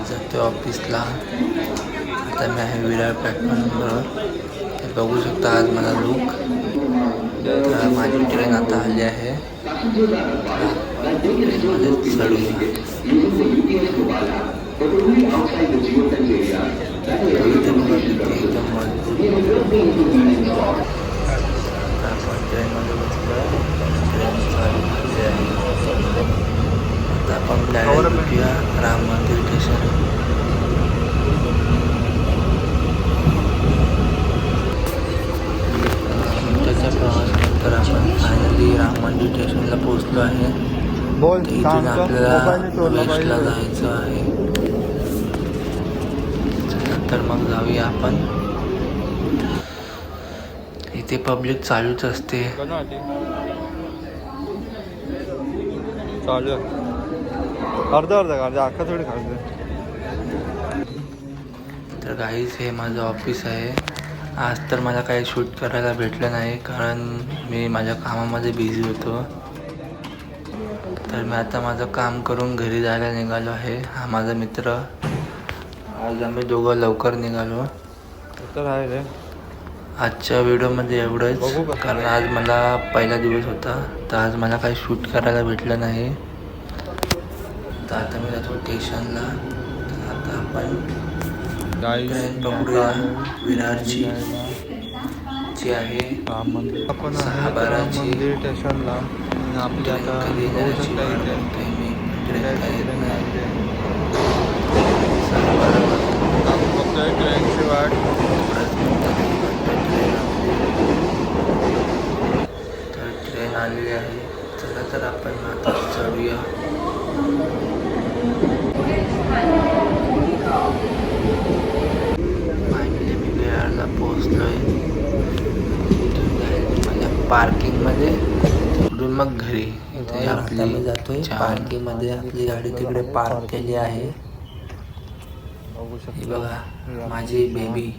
जातो ऑफिसला. आता मी आहे विरार प्लॅटफॉर्मवर. हे बघू शकता आज माझा लुक. तर माझी ट्रेन आता आली आहे. ट्रेनमध्ये चढूया. एकदम मजबूत. आपण ट्रेनमध्ये बसलो. ट्रेन चालू झाली आहे. आता आपण डायरेक्ट भेटूया राम मंदिर स्टेशन. त्याच्या प्रवासानंतर आपण फायनली राम मंदिर स्टेशनला पोहोचलो आहे. इथून आपल्याला वेस्टला जायचं आहे. तर मग जाऊया आपण. इथे पब्लिक चालूच असते. चालू अर्धा अख्खा थोडी खायचं. तर गाईज हे माझं ऑफिस आहे. आज तर मला काही शूट करायला भेटलं नाही कारण मी माझ्या कामामध्ये बिझी होतो. तर मी आता माझं काम करून घरी जायला निघालो आहे. हा माझा मित्र. आज आम्ही दोघं लवकर निघालो. तर आहे रे आजच्या व्हिडिओमध्ये एवढंच, कारण आज मला पहिला दिवस होता. तर आज मला काही शूट करायला भेटलं नाही. तर आता मी जातो स्टेशनला. आता आपण ट्रेन पकडूया विरारची, जी आहे 6:12ची. स्टेशनला आपली आता कधी येण्याची वाट बघतोय मी. ट्रेन काय येत नाही. 6:12 ट्रेनची वाट. तर ट्रेन आलेली आहे. चला तर आपण आता चढूया. फायनली मी विरारला पोहोचलोय. माझ्या पार्किंगमध्ये, तिकडून मग घरी. इथे आपली जातोय पार्किंगमध्ये. आपली गाडी तिकडे पार्क केली आहे. ही बघा माझी बेबी.